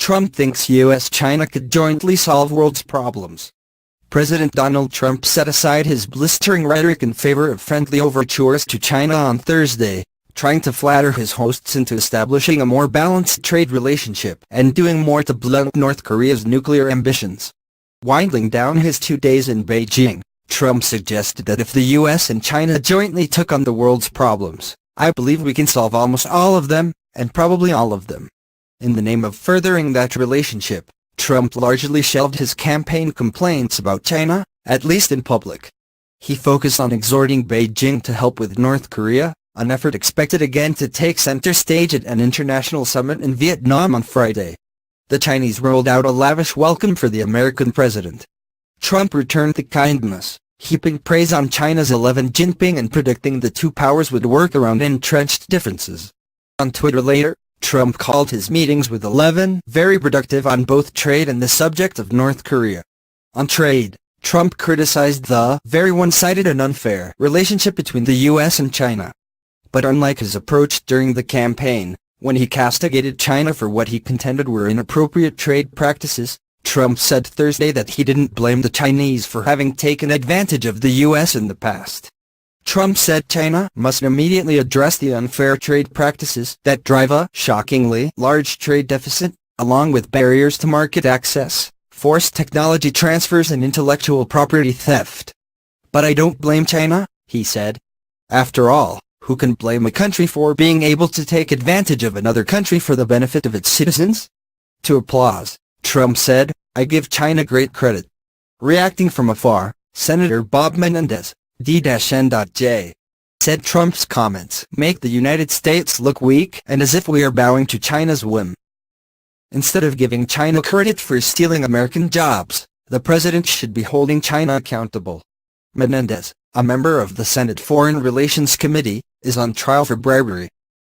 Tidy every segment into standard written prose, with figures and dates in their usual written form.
Trump thinks U.S.-China could jointly solve world's problems. President Donald Trump set aside his blistering rhetoric in favor of friendly overtures to China on Thursday, trying to flatter his hosts into establishing a more balanced trade relationship and doing more to blunt North Korea's nuclear ambitions. Winding down his 2 days in Beijing, Trump suggested that if the U.S. and China jointly took on the world's problems, I believe we can solve almost all of them, and probably all of them. In the name of furthering that relationship, Trump largely shelved his campaign complaints about China, at least in public. He focused on exhorting Beijing to help with North Korea, an effort expected again to take center stage at an international summit in Vietnam on Friday. The Chinese rolled out a lavish welcome for the American president. Trump returned the kindness, heaping praise on China's 11 Jinping and predicting the two powers would work around entrenched differences. On Twitter later, Trump called his meetings with 11 very productive on both trade and the subject of North Korea. On trade, Trump criticized the very one-sided and unfair relationship between the U.S. and China. But unlike his approach during the campaign, when he castigated China for what he contended were inappropriate trade practices, Trump said Thursday that he didn't blame the Chinese for having taken advantage of the U.S. in the past. Trump said China must immediately address the unfair trade practices that drive a shockingly large trade deficit, along with barriers to market access, forced technology transfers and intellectual property theft. But I don't blame China, he said. After all, who can blame a country for being able to take advantage of another country for the benefit of its citizens? To applause, Trump said, I give China great credit. Reacting from afar, Senator Bob Menendez, D-N.J., said Trump's comments make the United States look weak and as if we are bowing to China's whim. Instead of giving China credit for stealing American jobs, the president should be holding China accountable. Menendez, a member of the Senate Foreign Relations Committee, is on trial for bribery.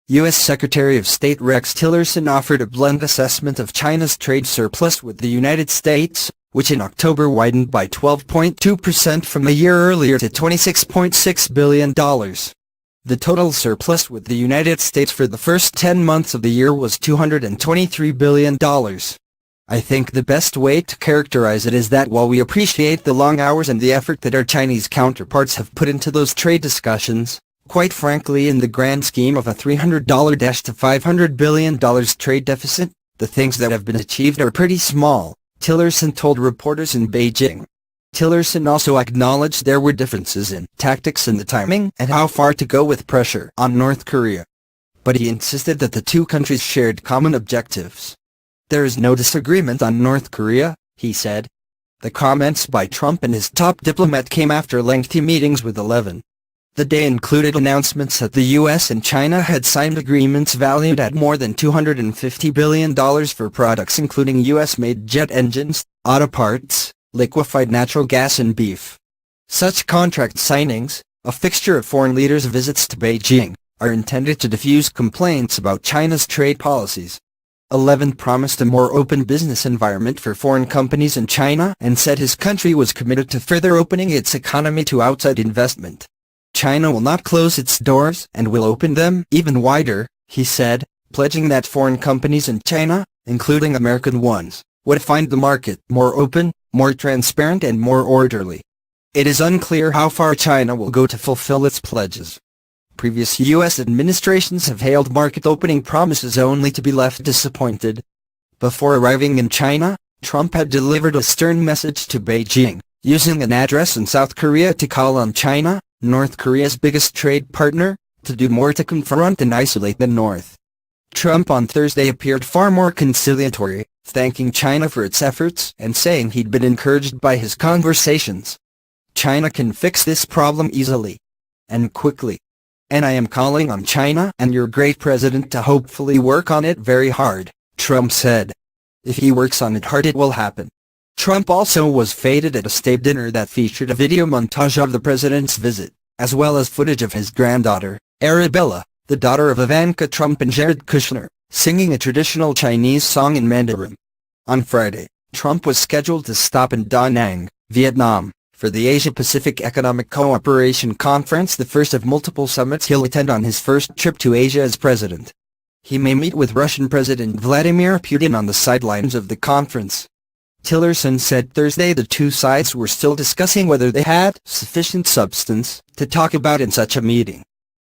U.S. Secretary of State Rex Tillerson offered a blunt assessment of China's trade surplus with the United States, which in October widened by 12.2% from a year earlier to $26.6 billion. The total surplus with the United States for the first 10 months of the year was $223 billion. I think the best way to characterize it is that while we appreciate the long hours and the effort that our Chinese counterparts have put into those trade discussions, quite frankly in the grand scheme of a $300 to $500 billion trade deficit, the things that have been achieved are pretty small, Tillerson told reporters in Beijing. Tillerson also acknowledged there were differences in tactics and the timing and how far to go with pressure on North Korea. But he insisted that the two countries shared common objectives. There is no disagreement on North Korea, he said. The comments by Trump and his top diplomat came after lengthy meetings with 11. The day included announcements that the U.S. and China had signed agreements valued at more than $250 billion for products including U.S.-made jet engines, auto parts, liquefied natural gas and beef. Such contract signings, a fixture of foreign leaders' visits to Beijing, are intended to diffuse complaints about China's trade policies. 11 promised a more open business environment for foreign companies in China and said his country was committed to further opening its economy to outside investment. China will not close its doors and will open them even wider, he said, pledging that foreign companies in China, including American ones, would find the market more open, more transparent and more orderly. It is unclear how far China will go to fulfill its pledges. Previous U.S. administrations have hailed market opening promises only to be left disappointed. Before arriving in China, Trump had delivered a stern message to Beijing, using an address in South Korea to call on China, North Korea's biggest trade partner, to do more to confront and isolate the North. Trump on Thursday appeared far more conciliatory, thanking China for its efforts and saying he'd been encouraged by his conversations. China can fix this problem easily. And quickly. And I am calling on China and your great president to hopefully work on it very hard, Trump said. If he works on it hard it will happen. Trump also was feted at a state dinner that featured a video montage of the president's visit, as well as footage of his granddaughter, Arabella, the daughter of Ivanka Trump and Jared Kushner, singing a traditional Chinese song in Mandarin. On Friday, Trump was scheduled to stop in Da Nang, Vietnam, for the Asia-Pacific Economic Cooperation Conference, the first of multiple summits he'll attend on his first trip to Asia as president. he may meet with Russian President Vladimir Putin on the sidelines of the conference. Tillerson said Thursday the two sides were still discussing whether they had sufficient substance to talk about in such a meeting.